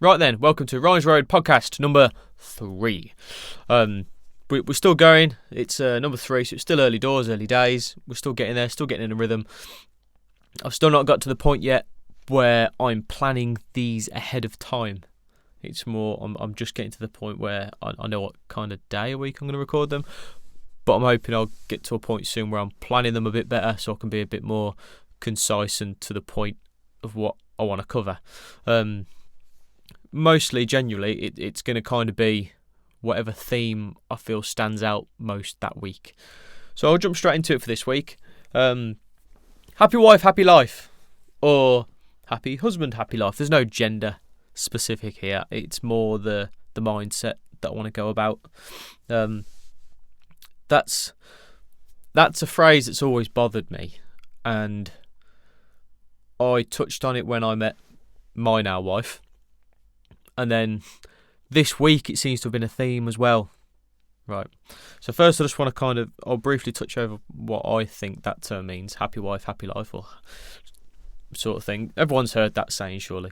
Right then, welcome to Rise Road podcast number 3. We're still going. It's number 3, so it's still early doors, early days. We're still getting there, still getting in a rhythm. I've still not got to the point yet where I'm planning these ahead of time. It's more, I'm just getting to the point where I know what kind of day a week I'm going to record them. But I'm hoping I'll get to a point soon where I'm planning them a bit better so I can be a bit more concise and to the point of what I want to cover. Mostly, genuinely, it's going to kind of be whatever theme I feel stands out most that week. So I'll jump straight into it for this week. Happy wife, happy life. Or happy husband, happy life. There's no gender specific here. It's more the mindset that I want to go about. That's a phrase that's always bothered me. And I touched on it when I met my now wife. And then this week it seems to have been a theme as well. Right. So first I just want to I'll briefly touch over what I think that term means. Happy wife, happy life, or sort of thing. Everyone's heard that saying, surely.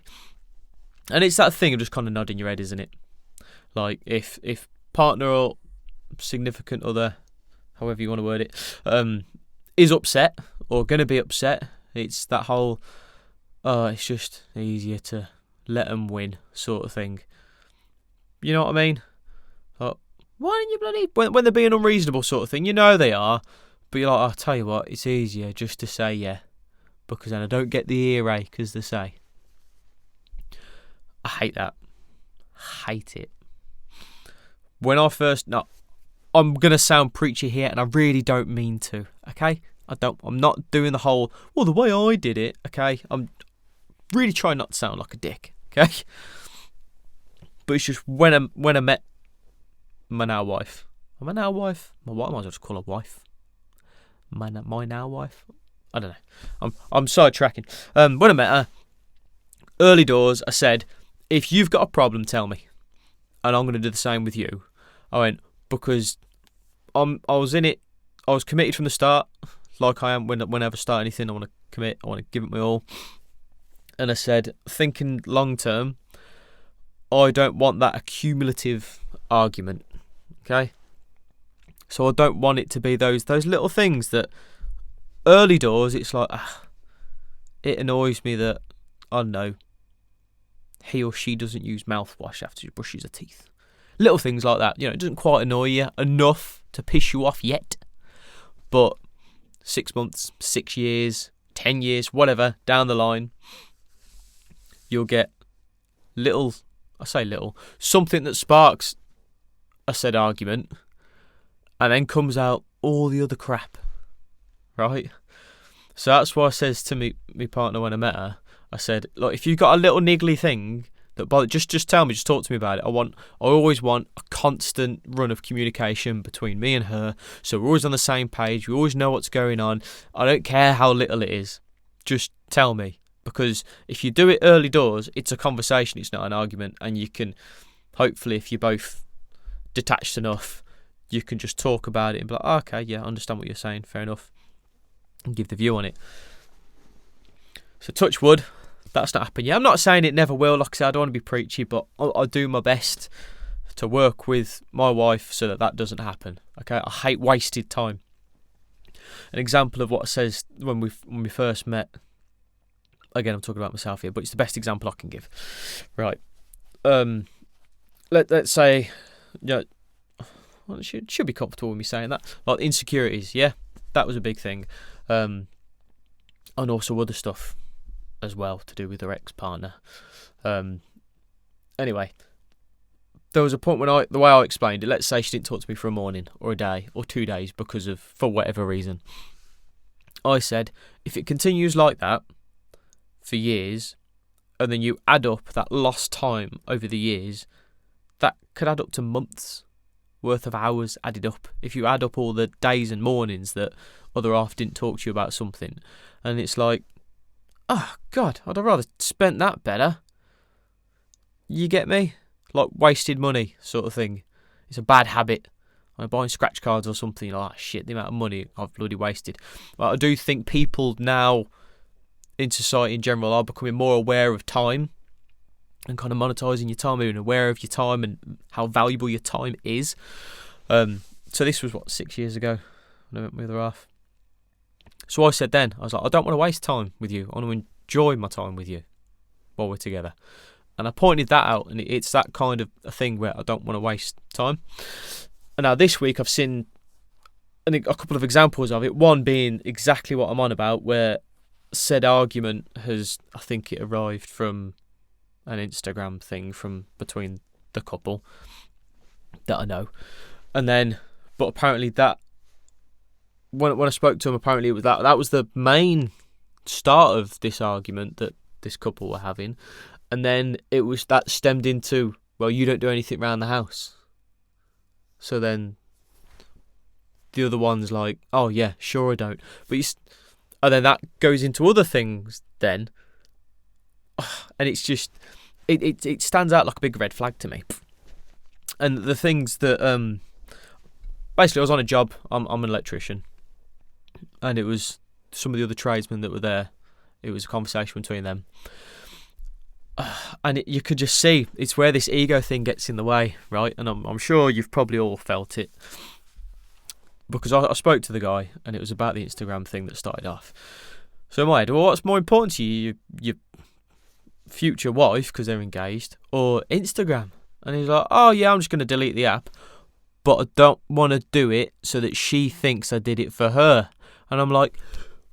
And it's that thing of just kind of nodding your head, isn't it? Like if partner or significant other, however you want to word it, is upset or going to be upset, it's that whole, it's just easier to let them win sort of thing. You know what I mean? Why don't you bloody... When they're being unreasonable sort of thing, you know they are, but you're like, I'll tell you what, it's easier just to say yeah, because then I don't get the earache, as they say. I hate that. Hate it. When I first... No, I'm going to sound preachy here, and I really don't mean to, okay? I'm not doing the whole, well, the way I did it, okay? I'm really trying not to sound like a dick, okay? But it's just when I met my now wife. My now wife? My wife? I might as well just call her wife. My now wife? I don't know. I'm sidetracking. When I met her, early doors, I said, if you've got a problem, tell me. And I'm going to do the same with you. I went, because I was in it, I was committed from the start, like I am whenever I start anything, I want to commit, I want to give it my all. And I said, thinking long term, I don't want that accumulative argument, okay? So I don't want it to be those little things that early doors, it's like, it annoys me that, I don't know, he or she doesn't use mouthwash after she brushes her teeth. Little things like that, it doesn't quite annoy you enough to piss you off yet. But 6 months, 6 years, 10 years, whatever, down the line, you'll get something that sparks a said argument and then comes out all the other crap, right? So that's why I says to me partner when I met her, I said, look, if you've got a little niggly thing that bothers, just tell me, just talk to me about it. I always want a constant run of communication between me and her, so we're always on the same page, we always know what's going on. I don't care how little it is, just tell me. Because if you do it early doors, it's a conversation, it's not an argument. And you can, hopefully, if you're both detached enough, you can just talk about it and be like, okay, yeah, I understand what you're saying, fair enough. And give the view on it. So touch wood, that's not happened yet. I'm not saying it never will, like I said, I don't want to be preachy, but I'll do my best to work with my wife so that doesn't happen. Okay, I hate wasted time. An example of what it says when we first met, again, I'm talking about myself here, but it's the best example I can give. Right. Let's say, well, it should be comfortable with me saying that. Like insecurities, yeah, that was a big thing. And also other stuff as well to do with her ex-partner. Anyway, there was a point when the way I explained it, let's say she didn't talk to me for a morning or a day or 2 days for whatever reason. I said, if it continues like that for years, and then you add up that lost time over the years, that could add up to months worth of hours added up. If you add up all the days and mornings that other half didn't talk to you about something, and it's like, oh God, I'd have rather spent that better. You get me? Like wasted money sort of thing. It's a bad habit. I'm buying scratch cards or something, like, shit, the amount of money I've bloody wasted. But I do think people now in society in general are becoming more aware of time and kind of monetizing your time, being aware of your time and how valuable your time is. So this was 6 years ago when I went with the other half. So I said then, I was like, I don't want to waste time with you. I want to enjoy my time with you while we're together. And I pointed that out, and it's that kind of a thing where I don't want to waste time. And now this week I've seen a couple of examples of it. One being exactly what I'm on about, where said argument has, I think it arrived from an Instagram thing from between the couple that I know. And then, but apparently that, when I spoke to him, apparently it was that was the main start of this argument that this couple were having. And then it was that stemmed into, well, you don't do anything around the house. So then the other one's like, oh yeah, sure I don't. But and then that goes into other things then. And it's just, it stands out like a big red flag to me. And the things that, basically I was on a job, I'm an electrician. And it was some of the other tradesmen that were there. It was a conversation between them. And you could just see, it's where this ego thing gets in the way, right? And I'm sure you've probably all felt it. Because I spoke to the guy, and it was about the Instagram thing that started off. So in my head, well, what's more important to you, your future wife, because they're engaged, or Instagram? And he's like, oh yeah, I'm just going to delete the app, but I don't want to do it so that she thinks I did it for her. And I'm like,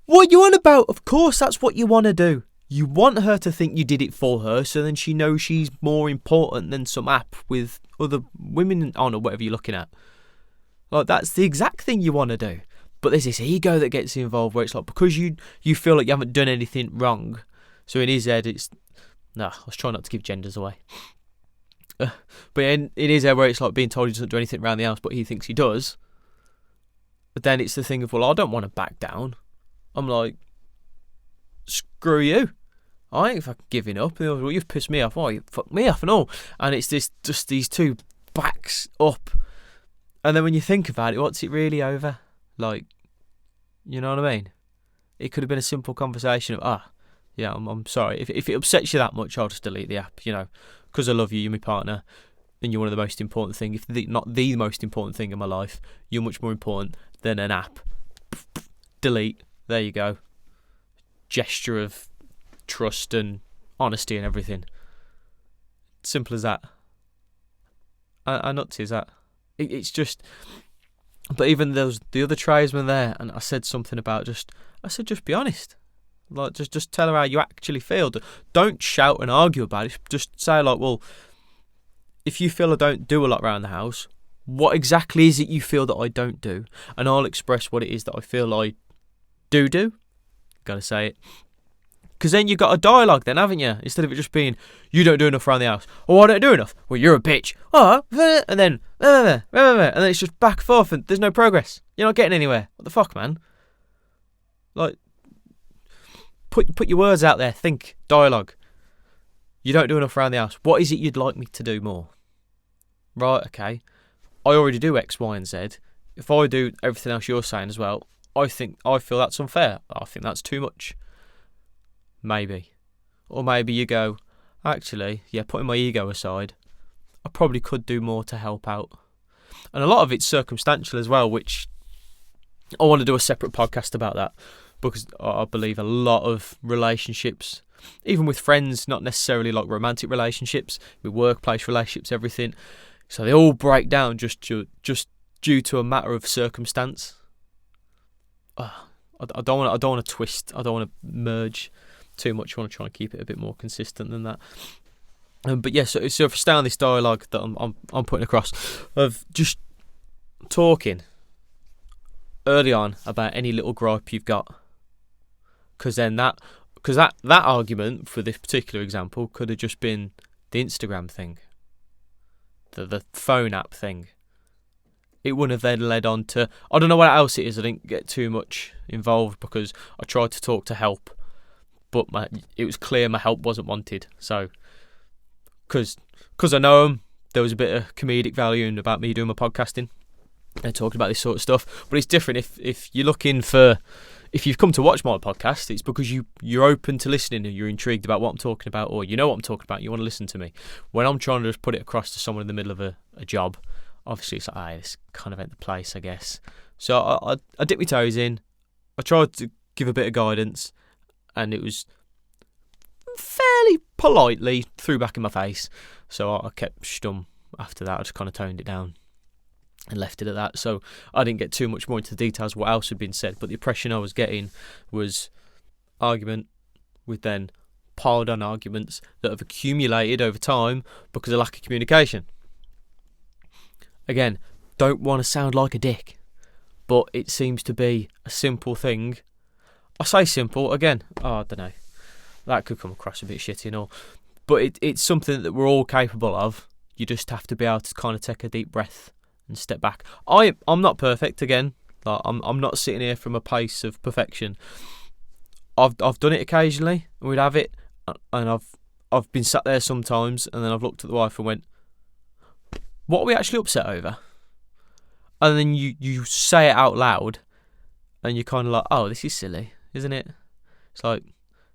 what are you on about? Of course that's what you want to do. You want her to think you did it for her, so then she knows she's more important than some app with other women on, or whatever you're looking at. Like, that's the exact thing you want to do. But there's this ego that gets involved where it's like, because you feel like you haven't done anything wrong. So in his head, it's... No, I was trying not to give genders away. But in his head where it's like being told he doesn't do anything around the house, but he thinks he does. But then it's the thing of, well, I don't want to back down. I'm like, screw you. I ain't fucking giving up. Well, you've pissed me off. Oh, you fucked me off and all. And it's just these two backs up. And then when you think about it, what's it really over? Like, you know what I mean? It could have been a simple conversation of, yeah, I'm sorry. If it upsets you that much, I'll just delete the app, because I love you, you're my partner, and you're one of the most important thing, if not the most important thing in my life. You're much more important than an app. Delete. There you go. Gesture of trust and honesty and everything. Simple as that. I nuts is that. It's just... But even those the other tradesmen there, and I said something about just be honest. Like, just tell her how you actually feel. Don't shout and argue about it. Just say, like, well, if you feel I don't do a lot around the house, what exactly is it you feel that I don't do? And I'll express what it is that I feel I do. Gotta say it. Because then you've got a dialogue then, haven't you? Instead of it just being, you don't do enough around the house. Oh, I don't do enough. Well, you're a bitch. Oh, and then it's just back and forth and there's no progress. You're not getting anywhere. What the fuck, man? Like, put your words out there. Think. Dialogue. You don't do enough around the house. What is it you'd like me to do more? Right, okay. I already do X, Y, and Z. If I do everything else you're saying as well, I feel that's unfair. I think that's too much. Maybe. Or maybe you go, actually, yeah, putting my ego aside, I probably could do more to help out. And a lot of it's circumstantial as well, which I want to do a separate podcast about that, because I believe a lot of relationships, even with friends, not necessarily like romantic relationships, with workplace relationships, everything, so they all break down just due to a matter of circumstance. I don't want to twist. I don't want to merge too much. I want to try and keep it a bit more consistent than that. But yeah, so if I stay on this dialogue that I'm putting across of just talking early on about any little gripe you've got, because that argument for this particular example could have just been the Instagram thing, the phone app thing. It wouldn't have then led on to, I don't know what else it is. I didn't get too much involved because I tried to talk to help, but it was clear my help wasn't wanted. So, because I know him, there was a bit of comedic value in about me doing my podcasting and talking about this sort of stuff. But it's different if you're looking for if you've come to watch my podcast, it's because you're open to listening and you're intrigued about what I'm talking about, or you know what I'm talking about, you want to listen to me. When I'm trying to just put it across to someone in the middle of a job, obviously it's like, this kind of ain't the place, I guess. So I dipped my toes in. I tried to give a bit of guidance, and it was fairly politely threw back in my face. So I kept stum after that. I just kind of toned it down and left it at that. So I didn't get too much more into the details of what else had been said, but the impression I was getting was argument with then piled on arguments that have accumulated over time because of lack of communication. Again, don't want to sound like a dick, but it seems to be a simple thing. I say simple, again, I don't know, that could come across a bit shitty and all, but it's something that we're all capable of. You just have to be able to kind of take a deep breath and step back. I'm not perfect, again. Like, I'm not sitting here from a place of perfection. I've done it occasionally, and we'd have it, and I've been sat there sometimes, and then I've looked at the wife and went, what are we actually upset over? And then you say it out loud, and you're kind of like, oh, this is silly, isn't it? It's like,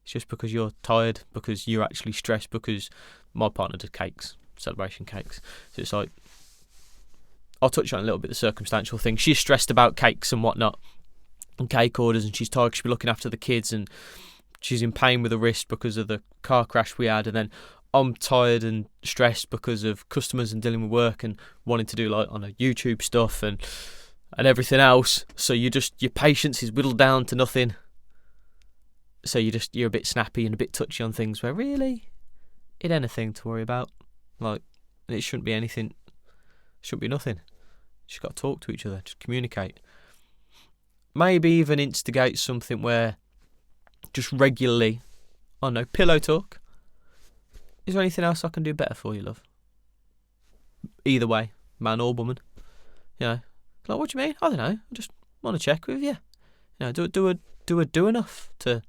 it's just because you're tired, because you're actually stressed, because my partner did cakes, celebration cakes. So it's like, I'll touch on a little bit the circumstantial thing. She's stressed about cakes and whatnot, and cake orders, and she's tired. She'll be looking after the kids, and she's in pain with her wrist because of the car crash we had. And then I'm tired and stressed because of customers and dealing with work and wanting to do like on a YouTube stuff and everything else. So your patience is whittled down to nothing. So you're a bit snappy and a bit touchy on things where really it ain't anything to worry about. Like, it shouldn't be anything. It shouldn't be nothing. Just got to talk to each other, just communicate. Maybe even instigate something where just regularly, I don't know, pillow talk. Is there anything else I can do better for you, love? Either way, man or woman. You know, like, what do you mean? I don't know. I just want to check with you. You know, do enough to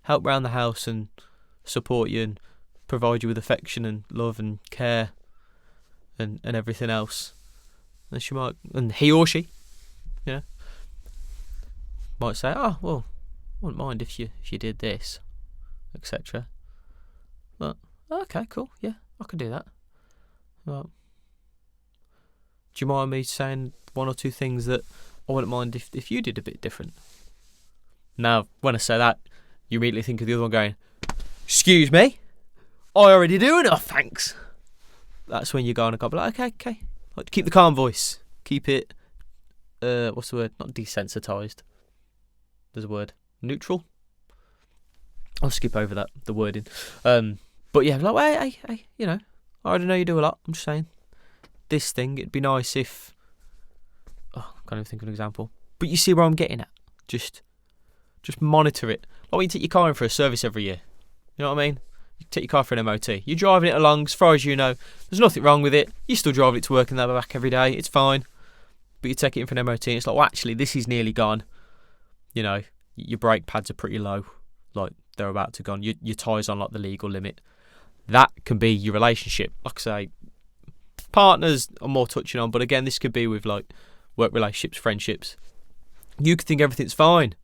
help around the house and support you and provide you with affection and love and care and everything else. And she might, and he or she, you know, might say, oh, well, I wouldn't mind if you did this, etc. But, okay, cool, yeah, I can do that. Well, do you mind me saying one or two things that I wouldn't mind if you did a bit different? Now, when I say that, you immediately think of the other one going, excuse me, I already do enough, thanks. That's when you go on and go, like, okay. Like, keep the calm voice. Keep it, what's the word? Not desensitized. There's a word. Neutral? I'll skip over that, the wording. But yeah, like, hey, you know, I already know you do a lot. I'm just saying. This thing, it'd be nice if, I can't even think of an example. But you see where I'm getting at. Just monitor it. Like when you take your car in for a service every year. You know what I mean? You take your car for an MOT. You're driving it along, as far as you know. There's nothing wrong with it. You're still driving it to work and then back every day. It's fine. But you take it in for an MOT and it's like, well, actually, this is nearly gone. You know, your brake pads are pretty low. Like, they're about to go on. Your tyres on, like, the legal limit. That can be your relationship. Like I say, partners are more touching on. But again, this could be with, like, work relationships, friendships. You could think everything's fine.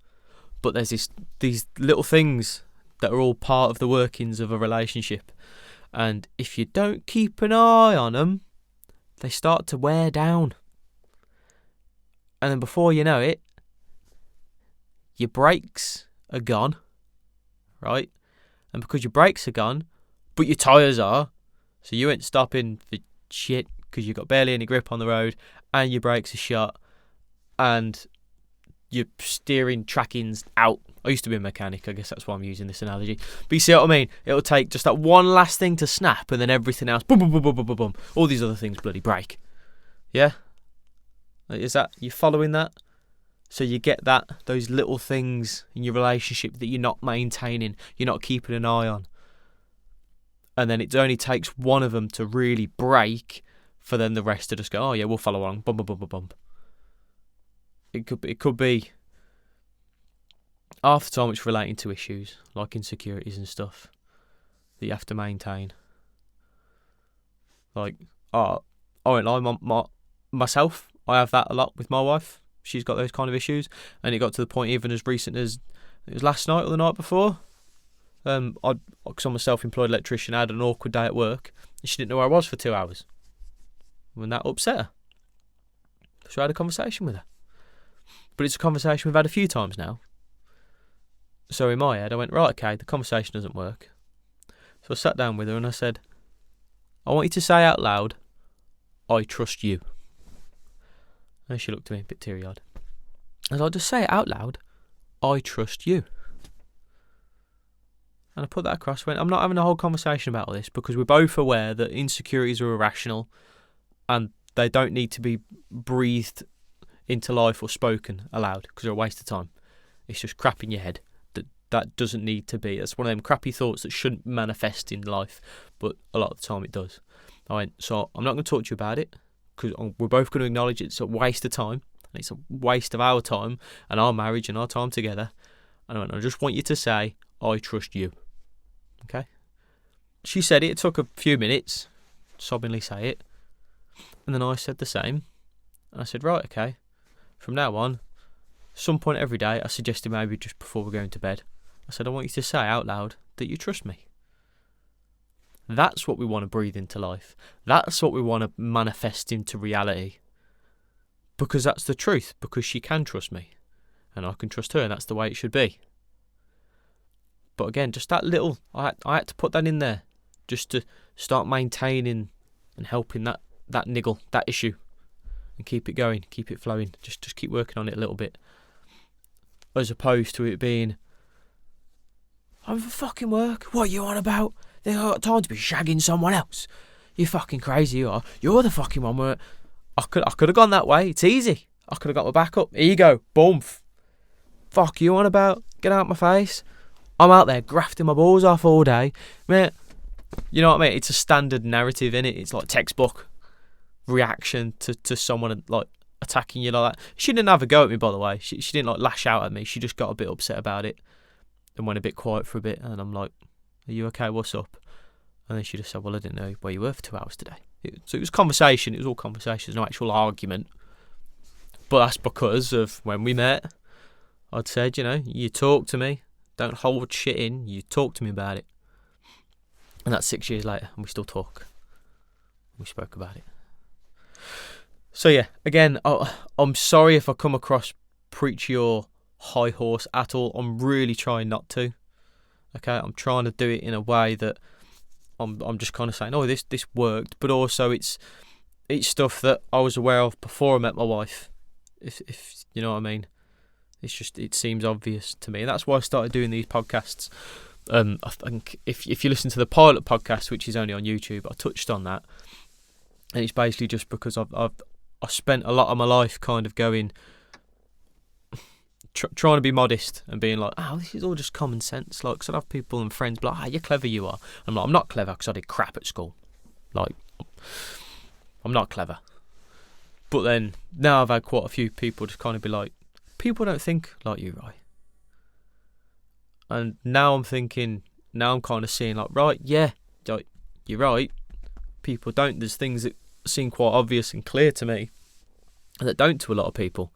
But there's these little things that are all part of the workings of a relationship. And if you don't keep an eye on them, they start to wear down. And then before you know it, your brakes are gone, right? And because your brakes are gone, but your tyres are, so you ain't stopping for shit because you've got barely any grip on the road and your brakes are shot and your steering tracking's out. I used to be a mechanic, I guess that's why I'm using this analogy. But you see what I mean? It'll take just that one last thing to snap and then everything else, boom, boom, boom, boom, boom, boom, boom. All these other things bloody break. Yeah? Is that, you following that? So you get those little things in your relationship that you're not maintaining, you're not keeping an eye on. And then it only takes one of them to really break for then the rest to just go, oh yeah, we'll follow along, bum, bum, bum, bum, bum. It could be half the time it's relating to issues like insecurities and stuff that you have to maintain. Like, I won't lie, myself, I have that a lot with my wife. she's got those kind of issues, and it got to the point even as recent as it was last night or the night before. Because I'm a self-employed electrician, I had an awkward day at work, and she didn't know where I was for 2 hours. When that upset her, so I had a conversation with her. But it's a conversation we've had a few times now. So in my head, I went, right, okay, the conversation doesn't work. So I sat down with her and I said, I want you to say out loud, I trust you. And she looked at me a bit teary-eyed. And I'll just say it out loud, I trust you. And I put that across, went, I'm not having a whole conversation about all this because we're both aware that insecurities are irrational and they don't need to be breathed into life or spoken aloud because they're a waste of time. It's just crap in your head. That doesn't need to be. That's one of them crappy thoughts that shouldn't manifest in life, but a lot of the time it does. I went, so I'm not going to talk to you about it because we're both going to acknowledge it's a waste of time. And it's a waste of our time and our marriage and our time together. And I went, I just want you to say, I trust you. Okay? She said it. It took a few minutes, sobbingly say it. And then I said the same. And I said, right, okay. From now on, some point every day, I suggested maybe just before we're going to bed, I said, I want you to say out loud that you trust me. That's what we want to breathe into life. That's what we want to manifest into reality. Because that's the truth. Because she can trust me. And I can trust her. And that's the way it should be. But again, just that little, I had to put that in there. Just to start maintaining and helping that niggle, that issue. And keep it going. Keep it flowing. Just keep working on it a little bit. As opposed to it being, I'm for fucking work. What are you on about? They ain't got time to be shagging someone else. You fucking crazy you are. You're the fucking one where I could have gone that way. It's easy. I could have got my back up. Here you go. Boom. Fuck you on about. Get out my face. I'm out there grafting my balls off all day. Mate, you know what I mean? It's a standard narrative, innit? It's like textbook reaction to someone like attacking you like that. She didn't have a go at me, by the way. She didn't like lash out at me. She just got a bit upset about it and went a bit quiet for a bit. And I'm like, are you okay? What's up? And then she just said, well, I didn't know where you were for 2 hours today. So it was conversation. It was all conversation. No actual argument. But that's because of when we met. I'd said, you talk to me. Don't hold shit in. You talk to me about it. And that's 6 years later. And we still talk. We spoke about it. So yeah, again, I'm sorry if I come across preachy or high horse at all. I'm really trying not to. Okay, I'm trying to do it in a way that I'm just kind of saying, oh, this worked, but also it's stuff that I was aware of before I met my wife. If you know what I mean. It's just, it seems obvious to me, and that's why I started doing these podcasts. I think if you listen to the pilot podcast, which is only on YouTube, I touched on that, and it's basically just because I spent a lot of my life kind of going, trying to be modest and being like, oh, this is all just common sense. Like, because I'd have people and friends be like, you're clever, you are. I'm like, I'm not clever because I did crap at school. Like, I'm not clever. But then now I've had quite a few people just kind of be like, people don't think like you, right? And now I'm kind of seeing like, right, yeah, you're right. People don't. There's things that seem quite obvious and clear to me that don't to a lot of people,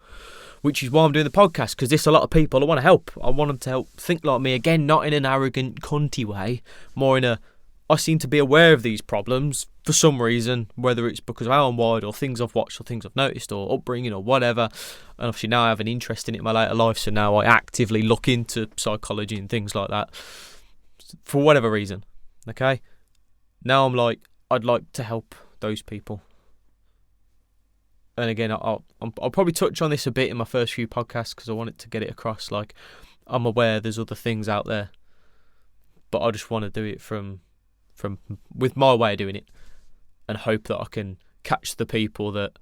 which is why I'm doing the podcast, because there's a lot of people I want to help. I want them to help think like me, again, not in an arrogant, cunty way, more in a, I seem to be aware of these problems for some reason, whether it's because of how I'm wired or things I've watched or things I've noticed or upbringing or whatever. And obviously now I have an interest in it in my later life, so now I actively look into psychology and things like that for whatever reason. Okay? Now I'm like, I'd like to help those people. And again, I'll probably touch on this a bit in my first few podcasts because I want it to get it across. Like, I'm aware there's other things out there, but I just want to do it from with my way of doing it, and hope that I can catch the people that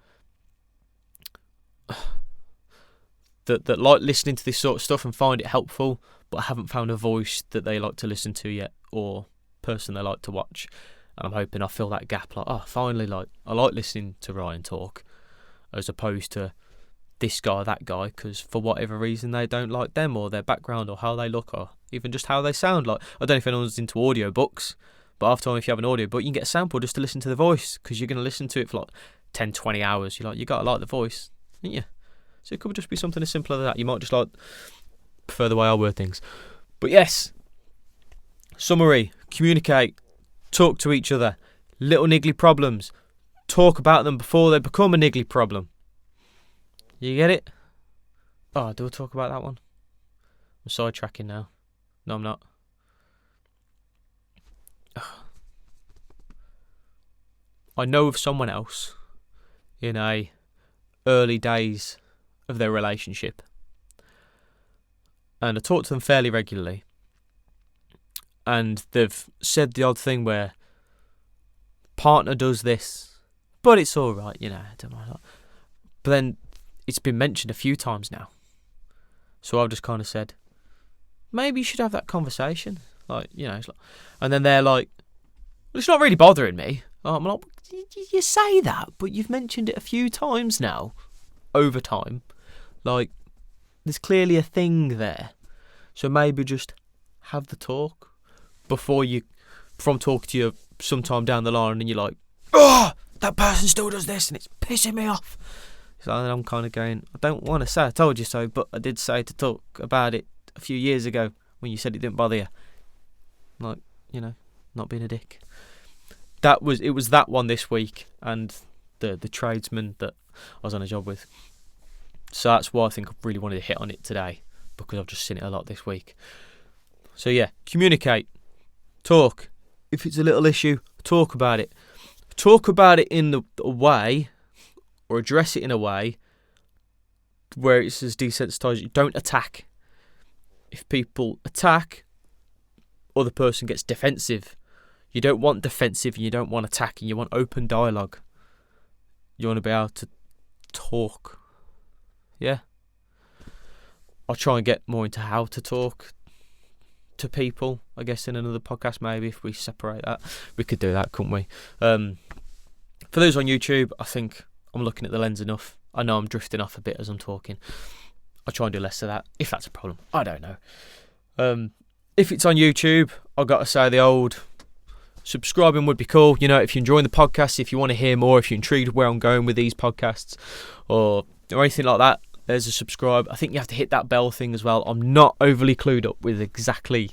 like listening to this sort of stuff and find it helpful, but haven't found a voice that they like to listen to yet, or person they like to watch. And I'm hoping I fill that gap. Like, oh, finally, like, I like listening to Ryan talk, as opposed to this guy or that guy, because for whatever reason they don't like them or their background or how they look or even just how they sound. Like, I don't know if anyone's into audiobooks, but after all, if you have an audiobook, you can get a sample just to listen to the voice, because you're going to listen to it for like 10, 20 hours. You're like, you got to like the voice, don't you? So it could just be something as simple as that. You might just like prefer the way I word things. But yes, summary, communicate, talk to each other. Little niggly problems, talk about them before they become a niggly problem. You get it? Oh, do I talk about that one? I'm sidetracking now. No, I'm not. I know of someone else in a early days of their relationship, and I talk to them fairly regularly, and they've said the odd thing where partner does this, but it's all right, you know. I don't mind that. But then it's been mentioned a few times now, so I've just kind of said, maybe you should have that conversation, like, you know. It's like, and then they're like, well, it's not really bothering me. I'm like, you say that, but you've mentioned it a few times now, over time. Like, there's clearly a thing there. So maybe just have the talk before you, from talking to you sometime down the line, and you're like, oh, that person still does this and it's pissing me off. So then I'm kind of going, I don't want to say I told you so, but I did say to talk about it a few years ago when you said it didn't bother you. Like, you know, not being a dick. It was that one this week, and the tradesman that I was on a job with. So that's why I think I really wanted to hit on it today, because I've just seen it a lot this week. So yeah, communicate, talk. If it's a little issue, talk about it. Talk about it in the way, or address it in a way where it's as desensitised. You don't attack. If people attack, or the person gets defensive, you don't want defensive and you don't want attacking. You want open dialogue. You want to be able to talk. Yeah. I'll try and get more into how to talk to people, I guess, in another podcast. Maybe if we separate that, we could do that, couldn't we? For those on YouTube, I think I'm looking at the lens enough. I know I'm drifting off a bit as I'm talking. I'll try and do less of that, if that's a problem. I don't know. If it's on YouTube, I've got to say the old subscribing would be cool. You know, if you're enjoying the podcast, if you want to hear more, if you're intrigued where I'm going with these podcasts or anything like that, there's a subscribe. I think you have to hit that bell thing as well. I'm not overly clued up with exactly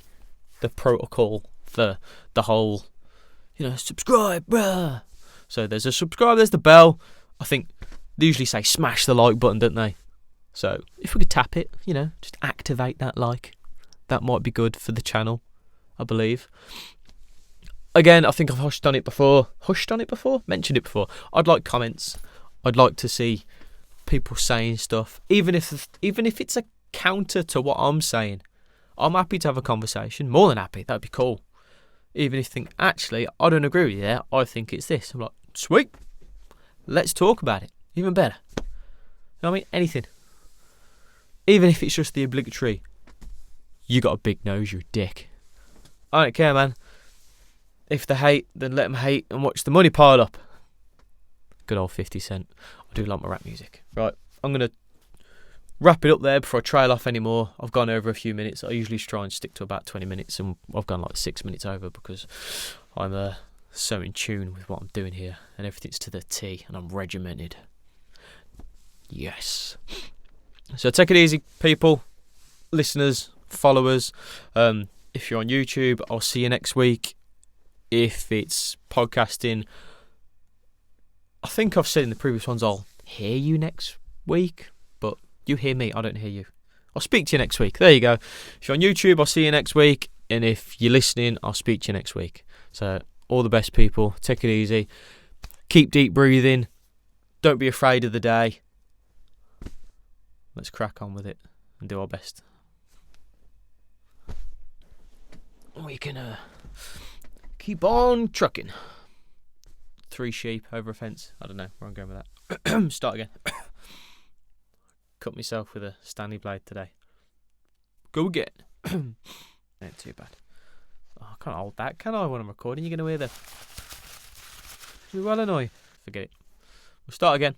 the protocol for the whole, you know, subscribe, bruh. So there's a subscribe, there's the bell. I think they usually say smash the like button, don't they? So if we could tap it, you know, just activate that like. That might be good for the channel, I believe. Again, I think I've mentioned it before. I'd like comments. I'd like to see people saying stuff, even if it's a counter to what I'm saying. I'm happy to have a conversation. More than happy. That'd be cool. Even if you think, actually, I don't agree with you there. I think it's this. I'm like, sweet. Let's talk about it. Even better. You know what I mean? Anything. Even if it's just the obligatory, you got a big nose, you're a dick. I don't care, man. If they hate, then let them hate and watch the money pile up. Good old 50 Cent. I do like my rap music. Right, I'm going to wrap it up there before I trail off anymore. I've gone over a few minutes. I usually try and stick to about 20 minutes, and I've gone like 6 minutes over because I'm so in tune with what I'm doing here, and everything's to the T, and I'm regimented. Yes. So take it easy, people, listeners, followers. If you're on YouTube, I'll see you next week. If it's podcasting, I think I've said in the previous ones I'll hear you next week, but you hear me, I don't hear you. I'll speak to you next week. There you go. If you're on YouTube, I'll see you next week, and if you're listening, I'll speak to you next week. So all the best, people. Take it easy. Keep deep breathing. Don't be afraid of the day. Let's crack on with it and do our best. We can keep on trucking. 3 sheep over a fence. I don't know where I'm going with that. Start again. Cut myself with a Stanley blade today. Go again. Not too bad. Oh, I can't hold that, can I, when I'm recording? You're going to hear the... Well annoying. Forget it. We'll start again.